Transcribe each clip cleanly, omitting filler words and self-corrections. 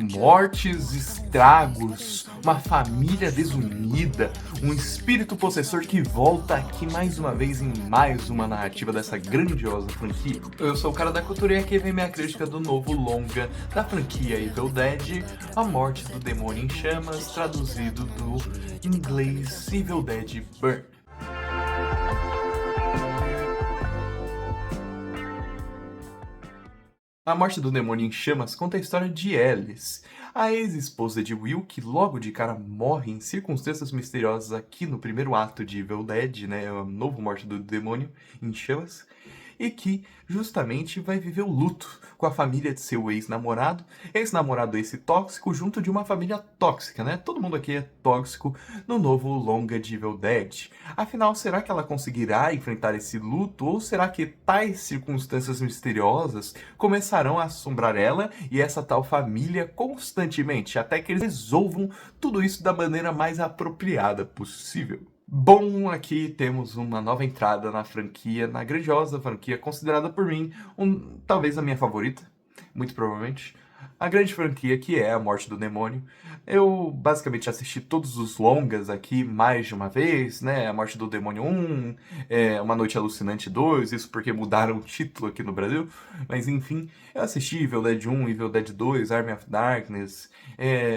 Mortes, estragos, uma família desunida, um espírito possessor que volta aqui mais uma vez em mais uma narrativa dessa grandiosa franquia. Eu sou o cara da cultura e aqui vem minha crítica do novo longa da franquia Evil Dead, A Morte do Demônio em Chamas, traduzido do inglês Evil Dead Burn. A Morte do Demônio em Chamas conta a história de Alice, a ex-esposa de Will, que logo de cara morre em circunstâncias misteriosas aqui no primeiro ato de Evil Dead, né, a novo Morte do Demônio em Chamas, e que justamente vai viver o luto com a família de seu ex-namorado esse tóxico, junto de uma família tóxica, né? Todo mundo aqui é tóxico no novo longa de Evil Dead. Afinal, será que ela conseguirá enfrentar esse luto ou será que tais circunstâncias misteriosas começarão a assombrar ela e essa tal família constantemente, até que eles resolvam tudo isso da maneira mais apropriada possível? Bom, aqui temos uma nova entrada na franquia, na grandiosa franquia, considerada por mim, talvez a minha favorita, muito provavelmente. A grande franquia que é A Morte do Demônio. Eu basicamente assisti todos os longas aqui mais de uma vez, né? A Morte do Demônio 1, Uma Noite Alucinante 2, isso porque mudaram o título aqui no Brasil. Mas enfim, eu assisti Evil Dead 1, Evil Dead 2, Army of Darkness,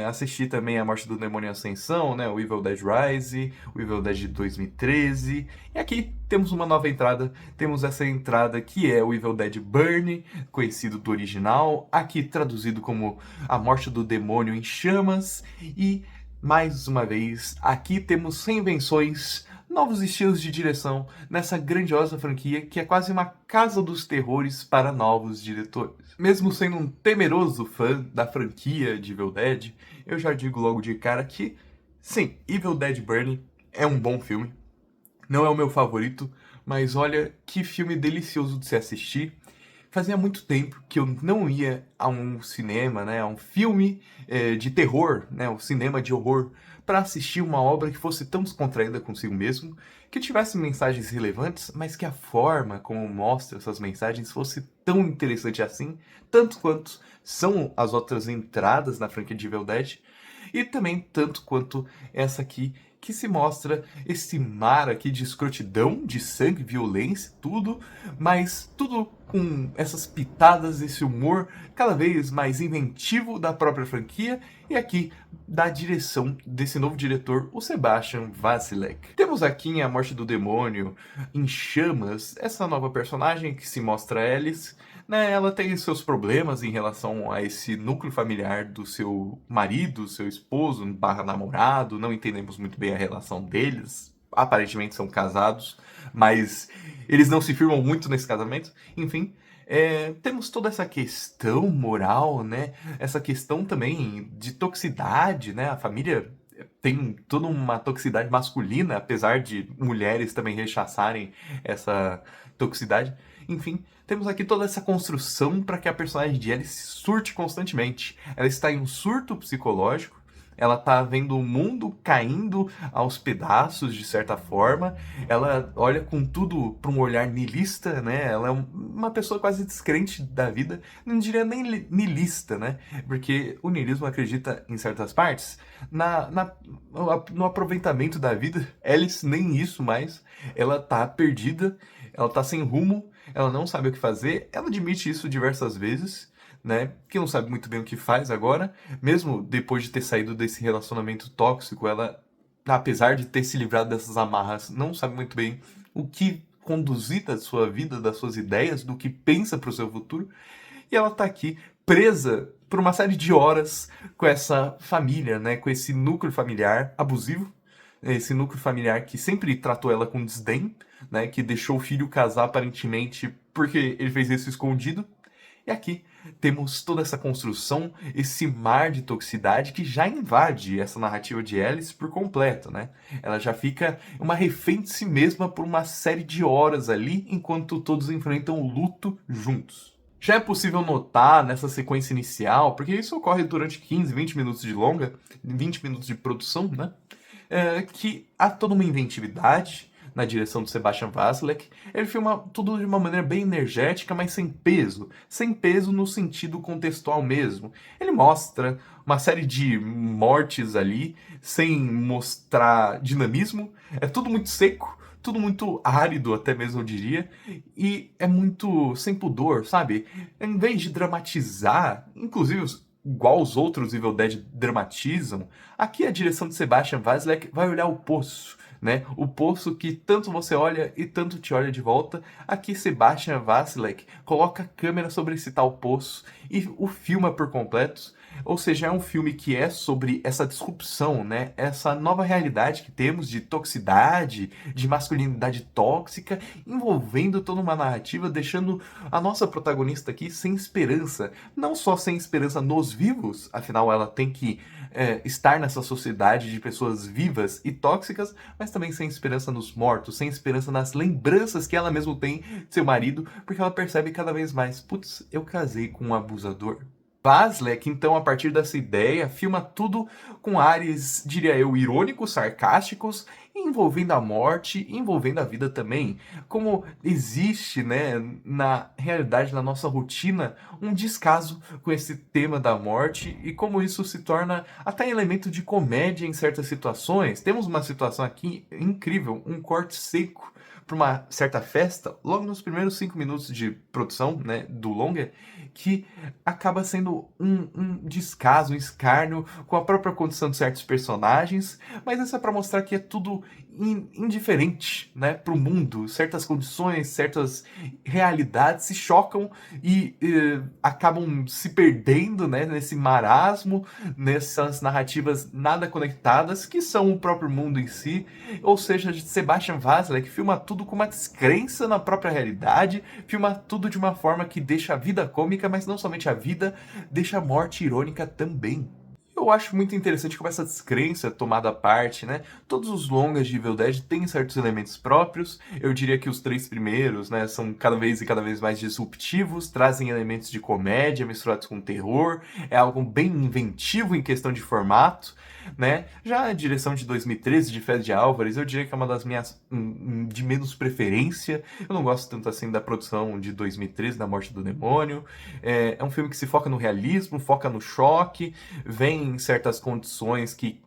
assisti também A Morte do Demônio Ascensão, né? O Evil Dead Rise, o Evil Dead 2013. E aqui temos uma nova entrada, temos essa entrada que é o Evil Dead Burn, conhecido do original, aqui traduzido como A Morte do Demônio em Chamas, e mais uma vez, aqui temos reinvenções, novos estilos de direção nessa grandiosa franquia que é quase uma casa dos terrores para novos diretores. Mesmo sendo um temeroso fã da franquia de Evil Dead, eu já digo logo de cara que, sim, Evil Dead Burn é um bom filme. Não é o meu favorito, mas olha que filme delicioso de se assistir. Fazia muito tempo que eu não ia a um cinema, né, a um filme de terror, né, um cinema de horror, para assistir uma obra que fosse tão descontraída consigo mesmo, que tivesse mensagens relevantes, mas que a forma como mostra essas mensagens fosse tão interessante assim, tanto quanto são as outras entradas na franquia de Evil Dead, e também tanto quanto essa aqui, que se mostra esse mar aqui de escrotidão, de sangue, violência, tudo, mas tudo com essas pitadas, esse humor cada vez mais inventivo da própria franquia, e aqui da direção desse novo diretor, o Sebastian Vasilek. Temos aqui em A Morte do Demônio, em Chamas, essa nova personagem que se mostra Alice, né, ela tem seus problemas em relação a esse núcleo familiar do seu marido, seu esposo, barra namorado, não entendemos muito bem a relação deles, aparentemente são casados, mas eles não se firmam muito nesse casamento, enfim. Temos toda essa questão moral, né, essa questão também de toxicidade, né, a família tem toda uma toxicidade masculina, apesar de mulheres também rechaçarem essa toxicidade. Enfim, temos aqui toda essa construção para que a personagem de Alice surte constantemente. Ela está em um surto psicológico, ela está vendo o mundo caindo aos pedaços, de certa forma. Ela olha com tudo para um olhar niilista, né? Ela é uma pessoa quase descrente da vida. Não diria nem niilista, né? Porque o niilismo acredita, em certas partes, no aproveitamento da vida. Alice nem isso mais. Ela tá perdida, ela tá sem rumo, ela não sabe o que fazer. Ela admite isso diversas vezes, né? Que não sabe muito bem o que faz agora. Mesmo depois de ter saído desse relacionamento tóxico, ela, apesar de ter se livrado dessas amarras, não sabe muito bem o que conduzir da sua vida, das suas ideias, do que pensa para o seu futuro. E ela tá aqui presa por uma série de horas com essa família, né? Com esse núcleo familiar abusivo, esse núcleo familiar que sempre tratou ela com desdém, né? Que deixou o filho casar aparentemente porque ele fez isso escondido. E aqui temos toda essa construção, esse mar de toxicidade que já invade essa narrativa de Alice por completo, né? Ela já fica uma refém de si mesma por uma série de horas ali, enquanto todos enfrentam o luto juntos. Já é possível notar nessa sequência inicial, porque isso ocorre durante 15, 20 minutos de longa, 20 minutos de produção, né? Que há toda uma inventividade, na direção do Sebastian Vasilek. Ele filma tudo de uma maneira bem energética, mas sem peso. Sem peso no sentido contextual mesmo. Ele mostra uma série de mortes ali, sem mostrar dinamismo. É tudo muito seco, tudo muito árido, até mesmo eu diria, e é muito sem pudor, sabe? Em vez de dramatizar, inclusive igual os outros Evil Dead dramatizam, aqui a direção de Sebastian Vasilek vai olhar o poço, né? O poço que tanto você olha e tanto te olha de volta. Aqui Sebastian Vasilek coloca a câmera sobre esse tal poço e o filma por completo. Ou seja, é um filme que é sobre essa disrupção, né? Essa nova realidade que temos de toxicidade, de masculinidade tóxica, envolvendo toda uma narrativa, deixando a nossa protagonista aqui sem esperança. Não só sem esperança nos vivos, afinal ela tem que estar nessa sociedade de pessoas vivas e tóxicas, mas também sem esperança nos mortos, sem esperança nas lembranças que ela mesma tem de seu marido, porque ela percebe cada vez mais, putz, eu casei com um abusador. Vaslek, então, a partir dessa ideia, filma tudo com ares, diria eu, irônicos, sarcásticos, envolvendo a morte, envolvendo a vida também. Como existe, né, na realidade, na nossa rotina, um descaso com esse tema da morte e como isso se torna até elemento de comédia em certas situações. Temos uma situação aqui incrível, um corte seco para uma certa festa, logo nos primeiros 5 minutos de produção, né, do longa, que acaba sendo um descaso, um escárnio com a própria condição de certos personagens, mas isso é para mostrar que é tudo indiferente, né, para o mundo. Certas condições, certas realidades se chocam e acabam se perdendo, né, nesse marasmo, nessas narrativas nada conectadas, que são o próprio mundo em si. Ou seja, Sebastian Vasilek filma tudo com uma descrença na própria realidade, filma tudo de uma forma que deixa a vida cômica, mas não somente a vida, deixa a morte irônica também. Eu acho muito interessante como essa descrença é tomada à parte, né? Todos os longas de Evil Dead têm certos elementos próprios. Eu diria que os 3 primeiros, né, são cada vez mais disruptivos, trazem elementos de comédia misturados com terror. É algo bem inventivo em questão de formato, né? Já a direção de 2013 de Fede Álvares, eu diria que é uma das minhas de menos preferência. Eu não gosto tanto assim da produção de 2013, da Morte do Demônio. É um filme que se foca no realismo, foca no choque, vem em certas condições que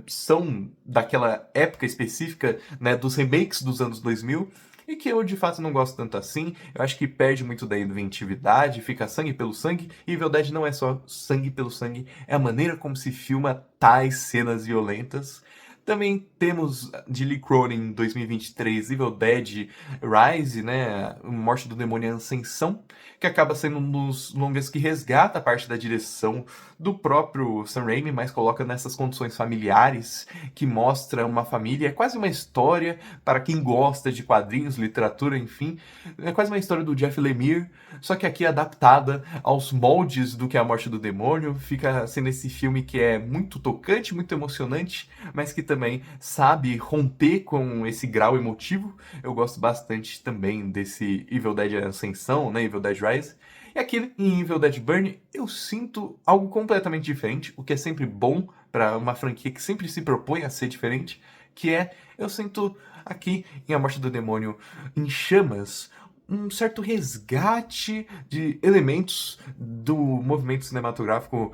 são daquela época específica, né, dos remakes dos anos 2000, e que eu de fato não gosto tanto assim. Eu acho que perde muito da inventividade, fica sangue pelo sangue, e Evil Dead não é só sangue pelo sangue, é a maneira como se filma tais cenas violentas. Também temos de Lee Cronin em 2023 Evil Dead Rise, né, Morte do Demônio e Ascensão, que acaba sendo um dos longas que resgata a parte da direção do próprio Sam Raimi, mas coloca nessas condições familiares, que mostra uma família, é quase uma história para quem gosta de quadrinhos, literatura, enfim, é quase uma história do Jeff Lemire, só que aqui adaptada aos moldes do que é a Morte do Demônio, fica sendo esse filme que é muito tocante, muito emocionante, mas que também sabe romper com esse grau emotivo. Eu gosto bastante também desse Evil Dead Ascensão, né, Evil Dead Rise. E aqui em Evil Dead Burn eu sinto algo completamente diferente, o que é sempre bom para uma franquia que sempre se propõe a ser diferente, que é, eu sinto aqui em A Morte do Demônio em Chamas um certo resgate de elementos do movimento cinematográfico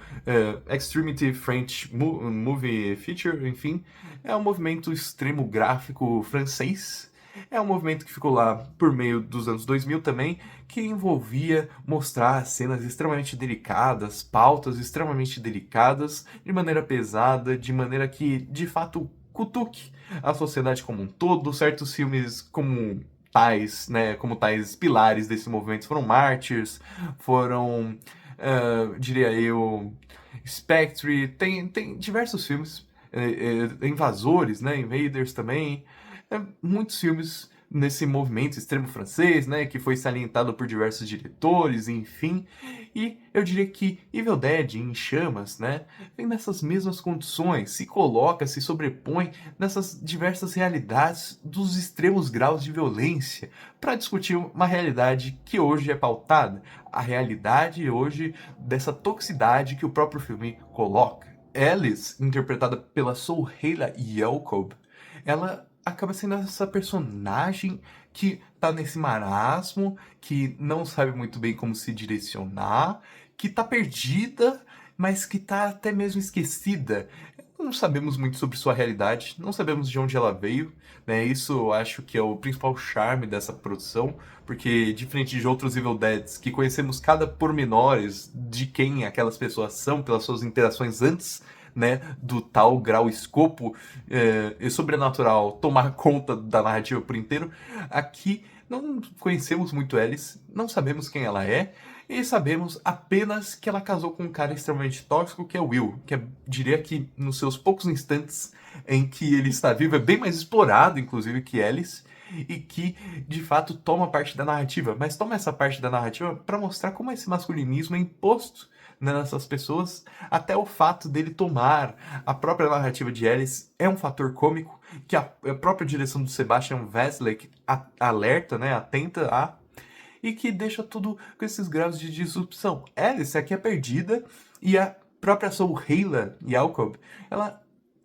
Extremity French Movie Feature, enfim, é um movimento extremo gráfico francês. É um movimento que ficou lá por meio dos anos 2000 também, que envolvia mostrar cenas extremamente delicadas, pautas extremamente delicadas, de maneira pesada, de maneira que, de fato, cutuque a sociedade como um todo. Certos filmes como tais, né, como tais pilares desse movimento foram Martyrs, foram, diria eu, Spectre, tem diversos filmes, Invasores, né, Invaders também, muitos filmes nesse movimento extremo francês, né, que foi salientado por diversos diretores, enfim, e eu diria que Evil Dead em Chamas, né, vem nessas mesmas condições, se coloca, se sobrepõe nessas diversas realidades dos extremos graus de violência, para discutir uma realidade que hoje é pautada, a realidade hoje dessa toxicidade que o próprio filme coloca. Alice, interpretada pela Sohaila Yacob, ela acaba sendo essa personagem que tá nesse marasmo, que não sabe muito bem como se direcionar, que tá perdida, mas que tá até mesmo esquecida. Não sabemos muito sobre sua realidade, não sabemos de onde ela veio, né? Isso eu acho que é o principal charme dessa produção, porque diferente de outros Evil Deads, que conhecemos cada pormenores de quem aquelas pessoas são pelas suas interações antes, né, do tal grau escopo e sobrenatural tomar conta da narrativa por inteiro, aqui não conhecemos muito Alice, não sabemos quem ela é, e sabemos apenas que ela casou com um cara extremamente tóxico, que é o Will, que diria que nos seus poucos instantes em que ele está vivo é bem mais explorado, inclusive, que Alice, e que de fato toma parte da narrativa, mas toma essa parte da narrativa para mostrar como esse masculinismo é imposto, né, nessas pessoas, até o fato dele tomar a própria narrativa de Alice é um fator cômico que a própria direção do Sebastian Veslek alerta, né, atenta a, e que deixa tudo com esses graus de disrupção. Alice aqui é perdida e a própria Sohaila Yacob, ela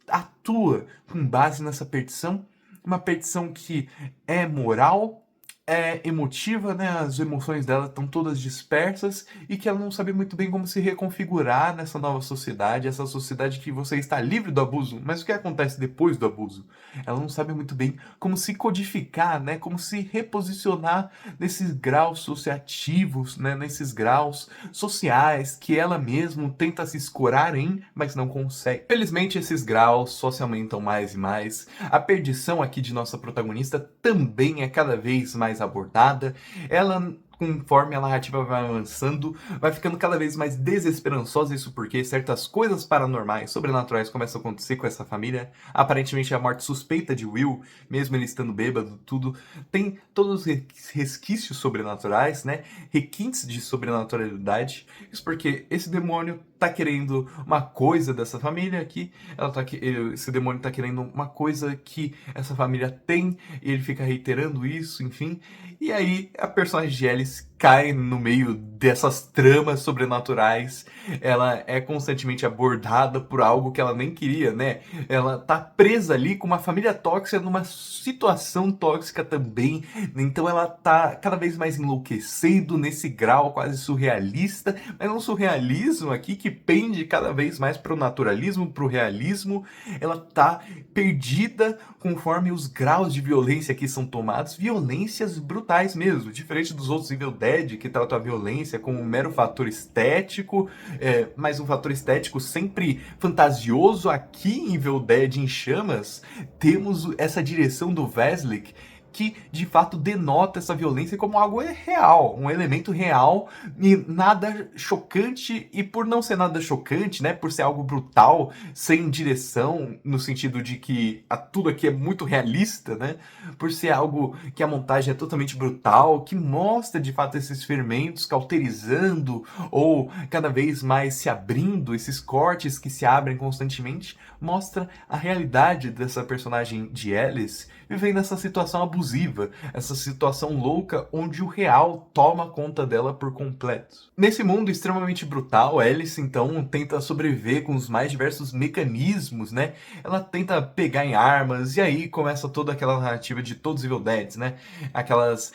atua com base nessa perdição, uma perdição que é moral, é emotiva, né? As emoções dela estão todas dispersas e que ela não sabe muito bem como se reconfigurar nessa nova sociedade, essa sociedade que você está livre do abuso, mas o que acontece depois do abuso? Ela não sabe muito bem como se codificar, né? Como se reposicionar nesses graus associativos, né? Nesses graus sociais que ela mesma tenta se escorar em, mas não consegue. Felizmente esses graus só se aumentam mais e mais. A perdição aqui de nossa protagonista também é cada vez mais abordada. Ela, conforme a narrativa vai avançando, vai ficando cada vez mais desesperançosa, isso porque certas coisas paranormais, sobrenaturais começam a acontecer com essa família. Aparentemente a morte suspeita de Will, mesmo ele estando bêbado, tudo, tem todos os resquícios sobrenaturais, né? Requintes de sobrenaturalidade. Isso porque esse demônio tá querendo uma coisa dessa família aqui, esse demônio tá querendo uma coisa que essa família tem, e ele fica reiterando isso, enfim. E aí a personagem de Alice cai no meio dessas tramas sobrenaturais. Ela é constantemente abordada por algo que ela nem queria, né? Ela tá presa ali com uma família tóxica, numa situação tóxica também. Então ela tá cada vez mais enlouquecendo nesse grau quase surrealista, mas um surrealismo aqui que pende cada vez mais pro naturalismo, pro realismo. Ela tá perdida conforme os graus de violência que são tomados, violências brutais mesmo, diferente dos outros Evil Dead, que tratam a violência como um mero fator estético, mas um fator estético sempre fantasioso. Aqui em Evil Dead em Chamas, temos essa direção do Veslek, que de fato denota essa violência como algo real, um elemento real e nada chocante, e por não ser nada chocante, né, por ser algo brutal, sem direção, no sentido de que tudo aqui é muito realista, né, por ser algo que a montagem é totalmente brutal, que mostra de fato esses fermentos cauterizando ou cada vez mais se abrindo, esses cortes que se abrem constantemente, mostra a realidade dessa personagem de Alice vivendo essa situação abusiva, essa situação louca onde o real toma conta dela por completo. Nesse mundo extremamente brutal, Alice então tenta sobreviver com os mais diversos mecanismos, né? Ela tenta pegar em armas e aí começa toda aquela narrativa de todos os Evil Deads, né? Aquelas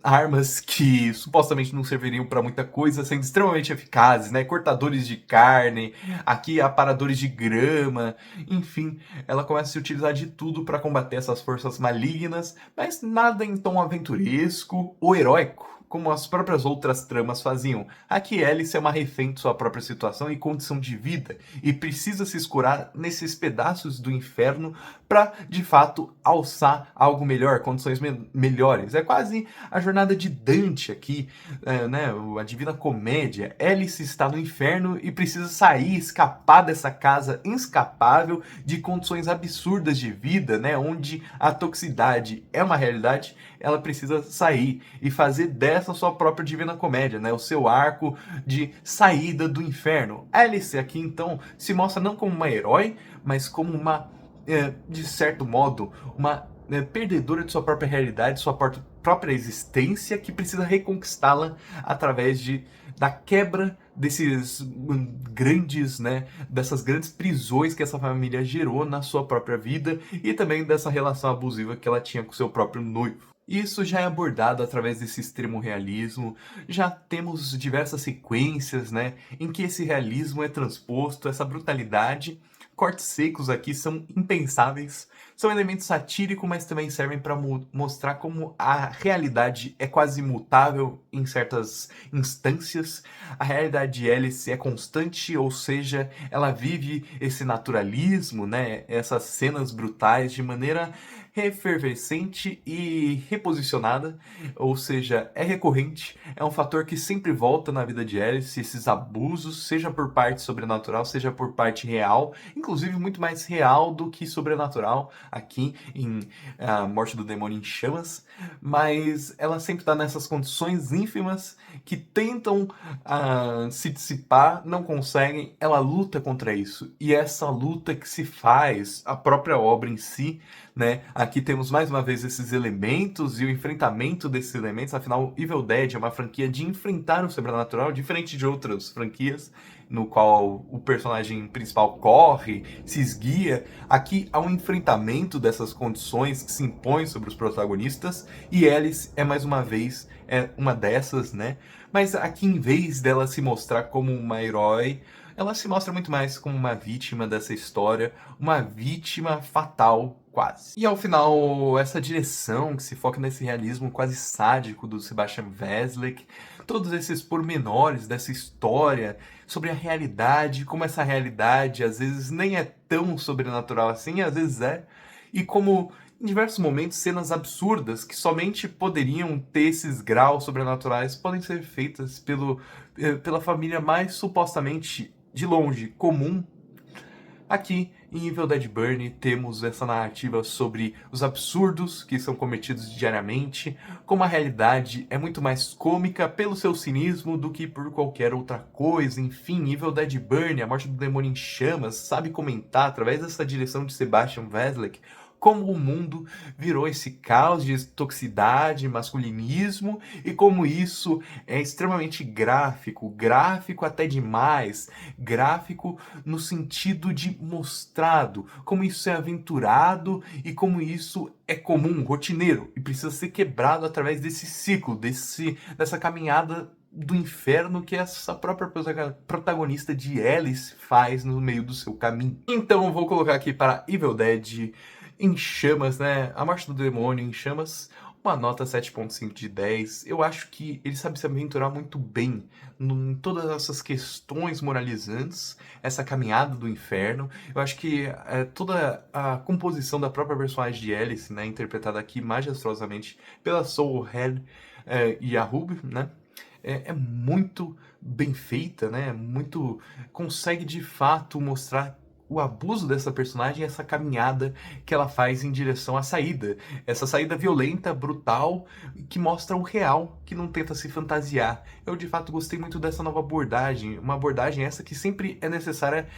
armas que supostamente não serviriam para muita coisa, sendo extremamente eficazes, né? Cortadores de carne, aqui aparadores de grama, enfim, ela começa a se utilizar de tudo para combater essas forças malignas, mas nada em tom aventuresco ou heróico, como as próprias outras tramas faziam. Aqui Alice é uma refém de sua própria situação e condição de vida, e precisa se escurar nesses pedaços do inferno para, de fato, alçar algo melhor, condições melhores. É quase a jornada de Dante aqui, né? A Divina Comédia. Alice está no inferno e precisa sair, escapar dessa casa inescapável de condições absurdas de vida, né? Onde a toxicidade é uma realidade. Ela precisa sair e fazer dessa sua própria Divina Comédia, né? O seu arco de saída do inferno. Alice aqui, então, se mostra não como uma herói, mas como uma, de certo modo, uma perdedora de sua própria realidade, sua própria existência, que precisa reconquistá-la através da quebra desses grandes, né, dessas grandes prisões que essa família gerou na sua própria vida e também dessa relação abusiva que ela tinha com seu próprio noivo. Isso já é abordado através desse extremo realismo, já temos diversas sequências, né, em que esse realismo é transposto, essa brutalidade. Cortes secos aqui são impensáveis, são elementos satíricos, mas também servem para mostrar como a realidade é quase imutável em certas instâncias. A realidade de Alice é constante, ou seja, ela vive esse naturalismo, né, essas cenas brutais de maneira efervescente e reposicionada, ou seja, é recorrente, é um fator que sempre volta na vida de Alice, esses abusos, seja por parte sobrenatural, seja por parte real, inclusive muito mais real do que sobrenatural aqui em A Morte do Demônio em Chamas, mas ela sempre está nessas condições ínfimas que tentam se dissipar, não conseguem, ela luta contra isso, e essa luta que se faz, a própria obra em si, né? Aqui temos mais uma vez esses elementos e o enfrentamento desses elementos. Afinal, Evil Dead é uma franquia de enfrentar o sobrenatural, diferente de outras franquias, no qual o personagem principal corre, se esguia. Aqui há um enfrentamento dessas condições que se impõem sobre os protagonistas, e Alice é mais uma vez uma dessas, né? Mas aqui, em vez dela se mostrar como uma herói, ela se mostra muito mais como uma vítima dessa história, uma vítima fatal, quase. E ao final, essa direção que se foca nesse realismo quase sádico do Sebastian Wesley, todos esses pormenores dessa história sobre a realidade, como essa realidade às vezes nem é tão sobrenatural assim, às vezes é, e como em diversos momentos cenas absurdas que somente poderiam ter esses graus sobrenaturais podem ser feitas pela família mais supostamente de longe comum. Aqui em Evil Dead Burn temos essa narrativa sobre os absurdos que são cometidos diariamente, como a realidade é muito mais cômica pelo seu cinismo do que por qualquer outra coisa. Enfim, Evil Dead Burn, A Morte do Demônio em Chamas, sabe comentar através dessa direção de Sebastian Wesley como o mundo virou esse caos de toxicidade, masculinismo, e como isso é extremamente gráfico, gráfico até demais, gráfico no sentido de mostrado, como isso é aventurado e como isso é comum, rotineiro, e precisa ser quebrado através desse ciclo, dessa caminhada do inferno que essa própria protagonista de Alice faz no meio do seu caminho. Então eu vou colocar aqui para Evil Dead em Chamas, né? A Morte do Demônio em Chamas, uma nota 7.5 de 10. Eu acho que ele sabe se aventurar muito bem em todas essas questões moralizantes, essa caminhada do inferno. Eu acho que toda a composição da própria personagem de Alice, né, interpretada aqui majestuosamente pela Soul Head e a Ruby, né? É muito bem feita, né? Muito consegue de fato mostrar o abuso dessa personagem, essa caminhada que ela faz em direção à saída. Essa saída violenta, brutal, que mostra o real, que não tenta se fantasiar. Eu, de fato, gostei muito dessa nova abordagem. Uma abordagem essa que sempre é necessária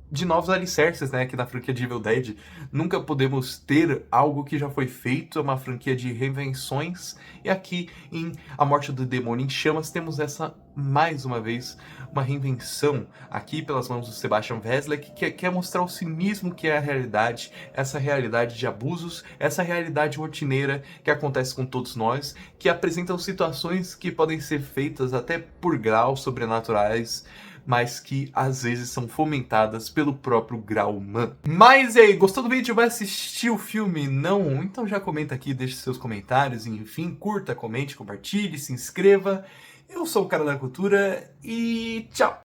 de novos alicerces, né? Aqui na franquia de Evil Dead. Nunca podemos ter algo que já foi feito, é uma franquia de reinvenções. E aqui, em A Morte do Demônio em Chamas, temos essa, mais uma vez, uma reinvenção aqui pelas mãos do Sebastian Wesley, que quer mostrar o cinismo que é a realidade, essa realidade de abusos, essa realidade rotineira que acontece com todos nós, que apresentam situações que podem ser feitas até por graus sobrenaturais, mas que às vezes são fomentadas pelo próprio grau humano. Mas e aí, gostou do vídeo? Vai assistir o filme? Não? Então já comenta aqui, deixe seus comentários, enfim, curta, comente, compartilhe, se inscreva. Eu sou o Cara da Cultura e tchau!